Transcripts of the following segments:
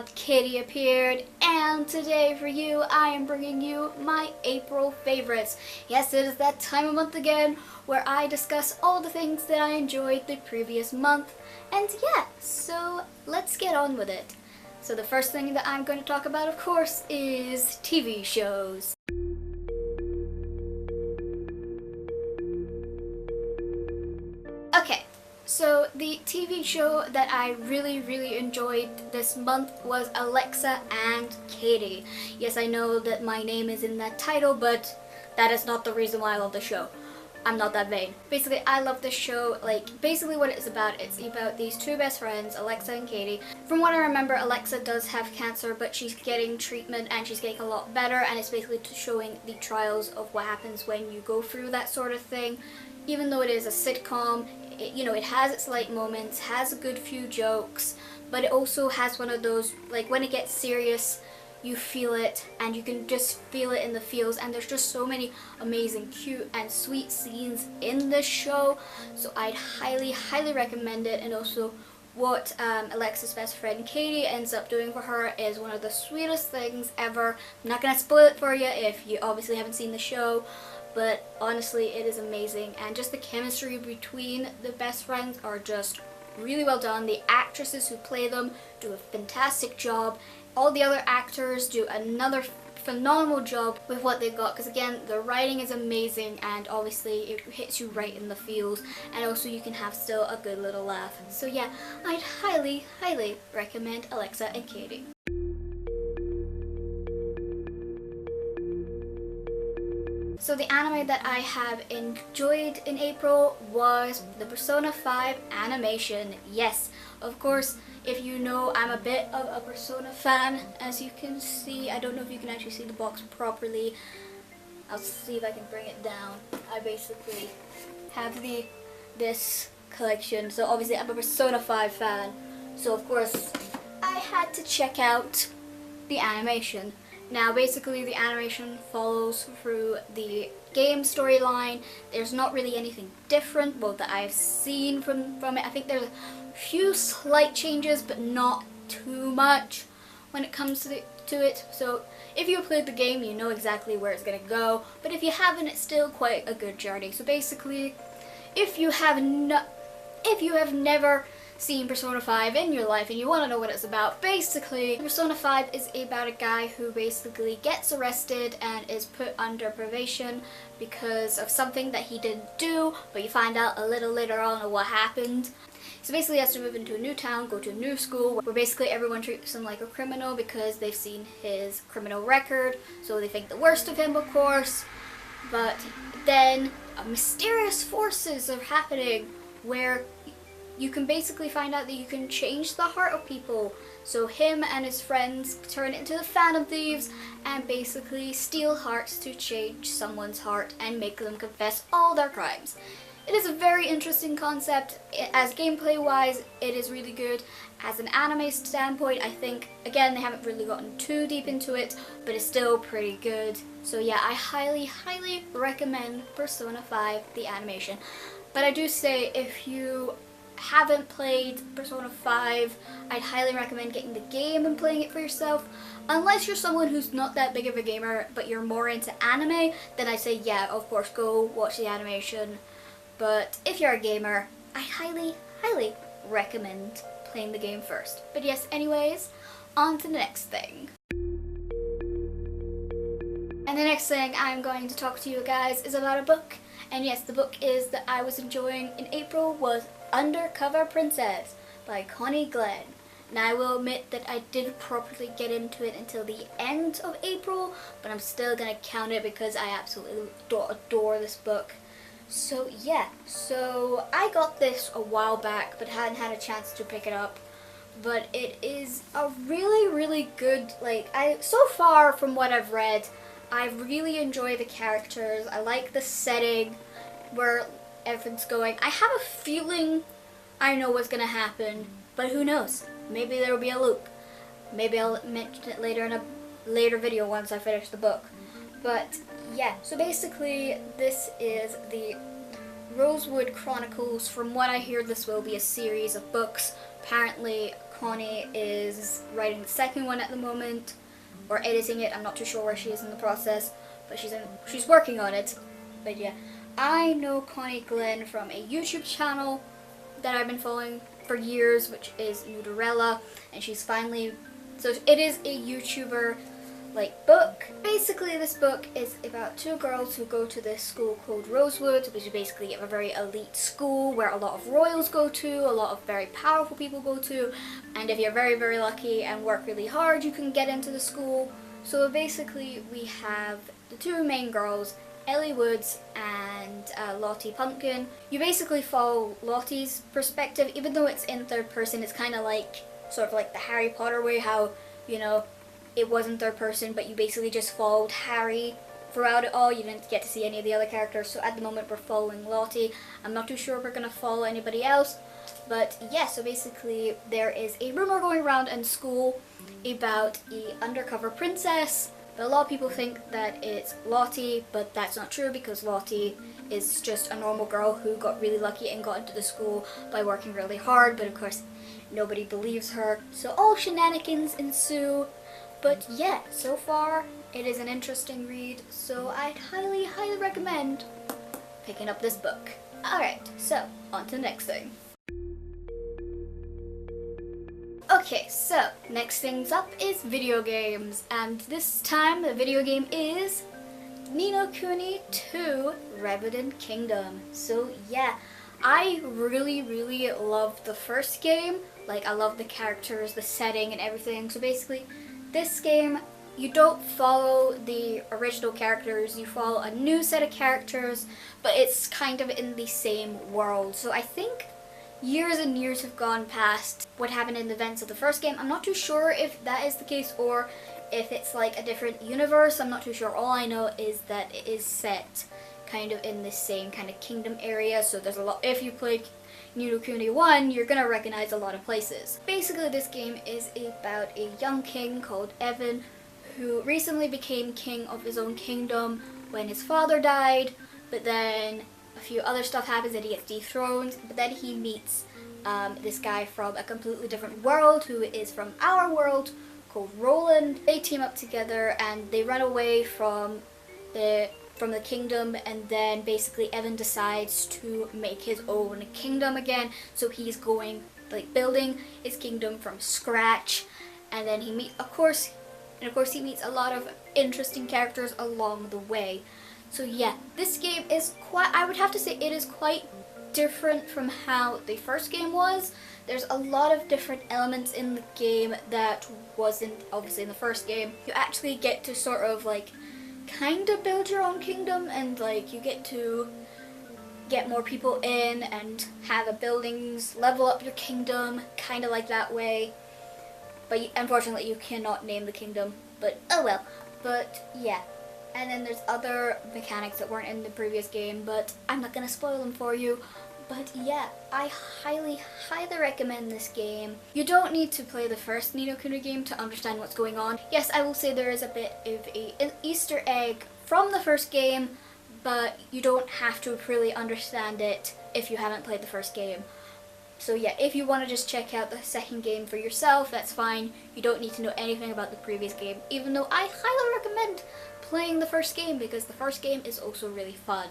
month, Katie appeared, and today for you, I am bringing you my April favorites. Yes, it is that time of month again where I discuss all the things that I enjoyed the previous month. And yeah, so let's get on with it. So the first thing that I'm going to talk about, of course, is TV shows. Okay. So the TV show that I really enjoyed this month was Alexa and Katie. Yes, I know that my name is in that title, but that is not the reason why I love the show. I'm not that vain. Basically, I love this show. Basically what it's about these two best friends, Alexa and Katie. From what I remember, Alexa does have cancer, but she's getting treatment and she's getting a lot better, and it's basically showing the trials of what happens when you go through that sort of thing. Even though it is a sitcom, it has its light moments, has a good few jokes, but it also has one of those, when it gets serious, you feel it, and you can just feel it in the feels, and there's just so many amazing, cute, and sweet scenes in this show, so I'd highly recommend it. And also, what Alexa's best friend Katie ends up doing for her is one of the sweetest things ever. I'm not gonna spoil it for you if you obviously haven't seen the show, but honestly, it is amazing, and just the chemistry between the best friends are just really well done. The actresses who play them do a fantastic job. All the other actors do another phenomenal job with what they've got, because again, the writing is amazing, and obviously it hits you right in the feels, and also you can have still a good little laugh. So yeah, I'd highly recommend Alexa and Katie. So the anime that I have enjoyed in April was the Persona 5 animation. Yes, of course, if you know, I'm a bit of a Persona fan, as you can see. I don't know if you can actually see the box properly. I'll see if I can bring it down. I basically have this collection. So obviously I'm a Persona 5 fan. So of course, I had to check out the animation. Now basically the animation follows through the game storyline. There's not really anything different, well, that I've seen from it. I think there's a few slight changes, but not too much when it comes to it. So if you played the game, you know exactly where it's gonna go, but if you haven't, it's still quite a good journey. So basically, if you have never seen Persona 5 in your life and you want to know what it's about, basically Persona 5 is about a guy who basically gets arrested and is put under probation because of something that he didn't do, but you find out a little later on what happened. So basically he has to move into a new town, go to a new school, where basically everyone treats him like a criminal because they've seen his criminal record, so they think the worst of him, of course. But then mysterious forces are happening where you can basically find out that you can change the heart of people. So him and his friends turn into the Phantom Thieves and basically steal hearts to change someone's heart and make them confess all their crimes. It is a very interesting concept. As gameplay wise, it is really good. As an anime standpoint, I think, again, they haven't really gotten too deep into it, but it's still pretty good. So yeah, I highly recommend Persona 5, the animation. But I do say, if you haven't played Persona 5, I'd highly recommend getting the game and playing it for yourself. Unless you're someone who's not that big of a gamer, but you're more into anime, then I say yeah, of course, go watch the animation. But if you're a gamer, I highly recommend playing the game first. But yes, anyways, on to the next thing. And the next thing I'm going to talk to you guys is about a book. And yes, the book that I was enjoying in April was Undercover Princess by Connie Glenn. Now I will admit that I didn't properly get into it until the end of April, but I'm still going to count it because I absolutely adore this book. So yeah, so I got this a while back but hadn't had a chance to pick it up. But it is a really good, so far from what I've read, I really enjoy the characters. I like the setting where everything's going. I have a feeling I know what's gonna happen, but who knows? Maybe there will be a loop. Maybe I'll mention it later in a later video once I finish the book. But yeah, so basically this is the Rosewood Chronicles. From what I hear, this will be a series of books. Apparently Connie is writing the second one at the moment, or editing it. I'm not too sure where she is in the process, but she's working on it. But yeah, I know Connie Glenn from a YouTube channel that I've been following for years, which is Nudorella, and she's finally, so it is a YouTuber like book. Basically this book is about two girls who go to this school called Rosewood, which is basically a very elite school where a lot of royals go to, a lot of very powerful people go to, and if you're very, very lucky and work really hard, you can get into the school. So basically we have the two main girls, Ellie Woods and Lottie Pumpkin. You basically follow Lottie's perspective, even though it's in third person. It's kind of like, sort of like the Harry Potter way, how, you know, it wasn't third person, but you basically just followed Harry throughout it all. You didn't get to see any of the other characters, so at the moment we're following Lottie. I'm not too sure if we're going to follow anybody else, but yeah, so basically there is a rumor going around in school about an undercover princess. But a lot of people think that it's Lottie, but that's not true because Lottie is just a normal girl who got really lucky and got into the school by working really hard, but of course nobody believes her. So all shenanigans ensue. But yeah, so far it is an interesting read, so I'd highly, highly recommend picking up this book. Alright, so on to the next thing. Okay, so next things up is video games, and this time the video game is Ni no Kuni 2 Revenant Kingdom. So yeah, I really, really loved the first game. Like, I love the characters, the setting and everything. So basically this game, you don't follow the original characters, you follow a new set of characters, but it's kind of in the same world. So I think years and years have gone past what happened in the events of the first game. I'm not too sure if that is the case or if it's like a different universe. I'm not too sure. All I know is that it is set kind of in the same kind of kingdom area. So there's a lot, if you played Ni no Kuni 1, you're gonna recognize a lot of places. Basically this game is about a young king called Evan who recently became king of his own kingdom when his father died, but then a few other stuff happens and he gets dethroned, but then he meets this guy from a completely different world who is from our world called Roland. They team up together and they run away from the kingdom, and then basically Evan decides to make his own kingdom again, so he's going, like, building his kingdom from scratch, and then he meets, of course he meets a lot of interesting characters along the way. So yeah, this game is quite, I would have to say it is quite different from how the first game was. There's a lot of different elements in the game that wasn't obviously in the first game. You actually get to sort of like kind of build your own kingdom, and like you get to get more people in and have a buildings, level up your kingdom, kind of like that way. But unfortunately you cannot name the kingdom, but oh well. But yeah. And then there's other mechanics that weren't in the previous game, but I'm not going to spoil them for you. But yeah, I highly, highly recommend this game. You don't need to play the first Ni no Kuni game to understand what's going on. Yes, I will say there is a bit of an Easter egg from the first game, but you don't have to really understand it if you haven't played the first game. So yeah, if you want to just check out the second game for yourself, that's fine. You don't need to know anything about the previous game, even though I highly recommend playing the first game because the first game is also really fun.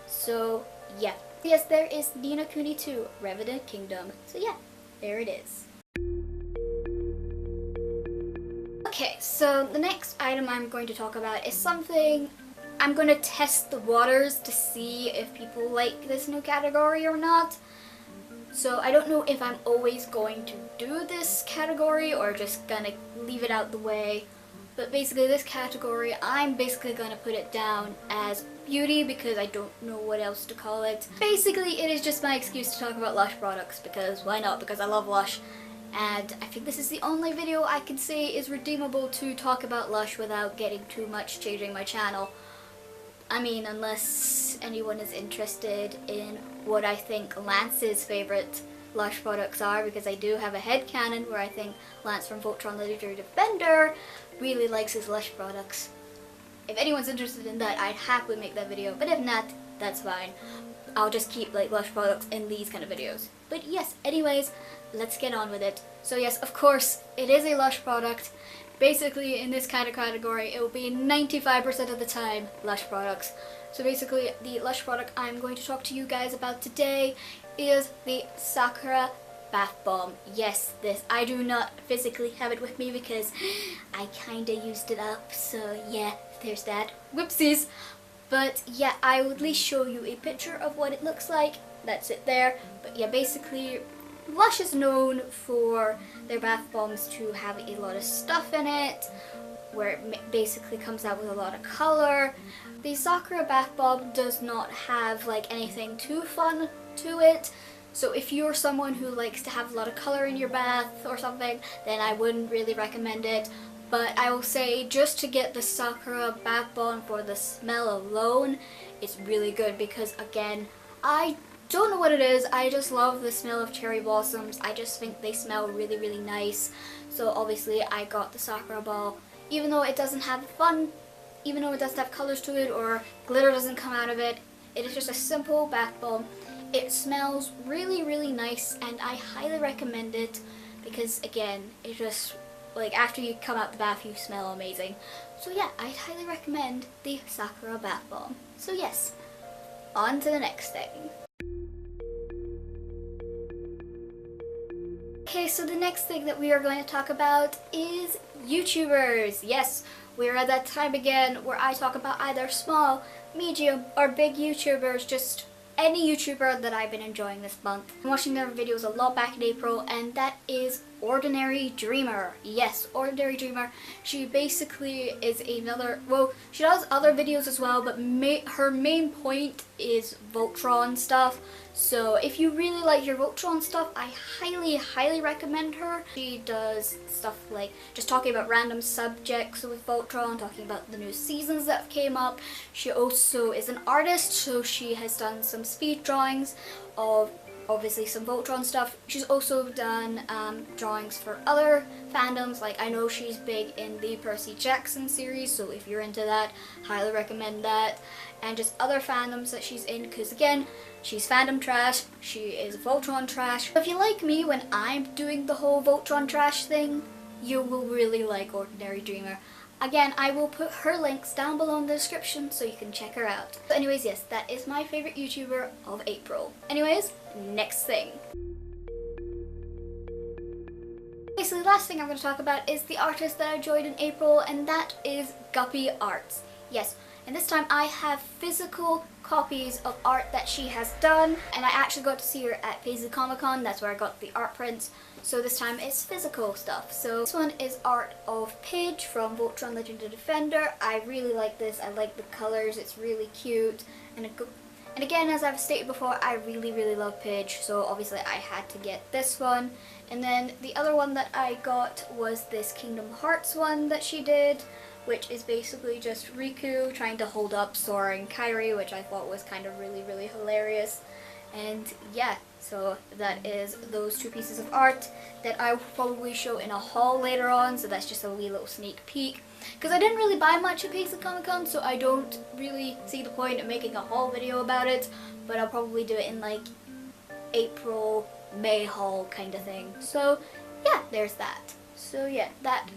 So yeah, yes, there is Ni no Kuni 2 Revenant Kingdom. So yeah, there it is. Okay, so the next item I'm going to talk about is something I'm going to test the waters to see if people like this new category or not. So I don't know if I'm always going to do this category or just gonna leave it out the way. But basically this category, I'm basically gonna put it down as beauty because I don't know what else to call it. Basically it is just my excuse to talk about Lush products because why not? Because I love Lush. And I think this is the only video I can say is redeemable to talk about Lush without getting too much changing my channel. I mean, unless anyone is interested in what I think Lance's favourite Lush products are, because I do have a headcanon where I think Lance from Voltron Legendary Defender really likes his Lush products. If anyone's interested in that, I'd happily make that video, but if not, that's fine. I'll just keep like Lush products in these kind of videos. But yes, anyways, let's get on with it. So yes, of course, it is a Lush product. Basically, in this kind of category, it will be 95% of the time Lush products. So basically, the Lush product I'm going to talk to you guys about today is the Sakura Bath Bomb. Yes, this, I do not physically have it with me because I kinda used it up, so yeah, there's that. Whoopsies! But yeah, I will at least show you a picture of what it looks like. That's it there. But yeah, basically, Lush is known for their bath bombs to have a lot of stuff in it, where it basically comes out with a lot of color. The Sakura bath bomb does not have like anything too fun to it, so if you're someone who likes to have a lot of color in your bath or something, then I wouldn't really recommend it. But I will say, just to get the Sakura bath bomb for the smell alone, it's really good because, again, I don't know what it is, I just love the smell of cherry blossoms. I just think they smell really, really nice. So obviously I got the Sakura ball. Even though it doesn't have fun, even though it doesn't have colors to it or glitter doesn't come out of it, it is just a simple bath bomb. It smells really, really nice, and I highly recommend it because, again, it just, like, after you come out the bath, you smell amazing. So yeah, I'd highly recommend the Sakura bath bomb. So yes, on to the next thing. Okay, so the next thing that we are going to talk about is YouTubers. Yes, we're at that time again where I talk about either small, medium, or big YouTubers, just any YouTuber that I've been enjoying this month. I'm watching their videos a lot back in April, and that is Ordinary Dreamer. Yes, Ordinary Dreamer. She basically is another, well, she does other videos as well, but her main point is Voltron stuff. So if you really like your Voltron stuff, I highly, highly recommend her. She does stuff like just talking about random subjects with Voltron, talking about the new seasons that came up. She also is an artist, so she has done some speed drawings of obviously some Voltron stuff. She's also done drawings for other fandoms, like I know she's big in the Percy Jackson series, so if you're into that, highly recommend that. And just other fandoms that she's in, because again, she's fandom trash, she is Voltron trash. If you like me when I'm doing the whole Voltron trash thing, you will really like Ordinary Dreamer. Again, I will put her links down below in the description so you can check her out. But anyways, yes, that is my favorite YouTuber of April. Anyways, next thing. Okay, so the last thing I'm going to talk about is the artist that I joined in April, and that is Guppyarts. Yes, and this time I have physical copies of art that she has done, and I actually got to see her at Paisley Comic Con. That's where I got the art prints. So this time it's physical stuff. So this one is art of Paige from Voltron Legendary Defender. I really like this. I like the colors. It's really cute. And again, as I've stated before, I really, really love Paige. So obviously I had to get this one. And then the other one that I got was this Kingdom Hearts one that she did, which is basically just Riku trying to hold up Sora and Kairi, which I thought was kind of really, really hilarious. And yeah, so that is those two pieces of art that I will probably show in a haul later on, so that's just a wee little sneak peek. Because I didn't really buy much at Paisley Comic Con, so I don't really see the point of making a haul video about it, but I'll probably do it in like April, May haul kind of thing. So yeah, there's that. So yeah, that,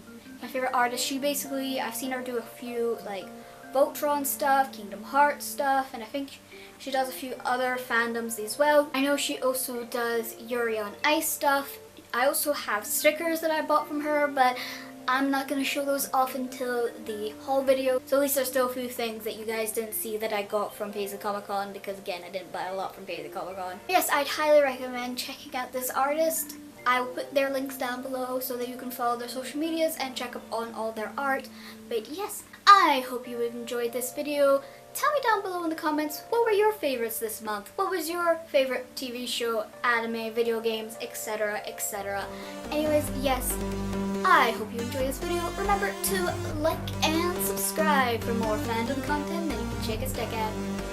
my favorite artist, she basically, I've seen her do a few like Voltron stuff, Kingdom Hearts stuff, and I think she does a few other fandoms as well. I know she also does Yuri on Ice stuff. I also have stickers that I bought from her, but I'm not going to show those off until the haul video. So at least there's still a few things that you guys didn't see that I got from Paisley Comic Con, because again, I didn't buy a lot from Paisley Comic Con. Yes, I'd highly recommend checking out this artist. I will put their links down below so that you can follow their social medias and check up on all their art. But yes, I hope you enjoyed this video. Tell me down below in the comments, what were your favorites this month? What was your favorite TV show, anime, video games, etc, etc. Anyways, yes, I hope you enjoyed this video. Remember to like and subscribe for more fandom content that you can check us out at.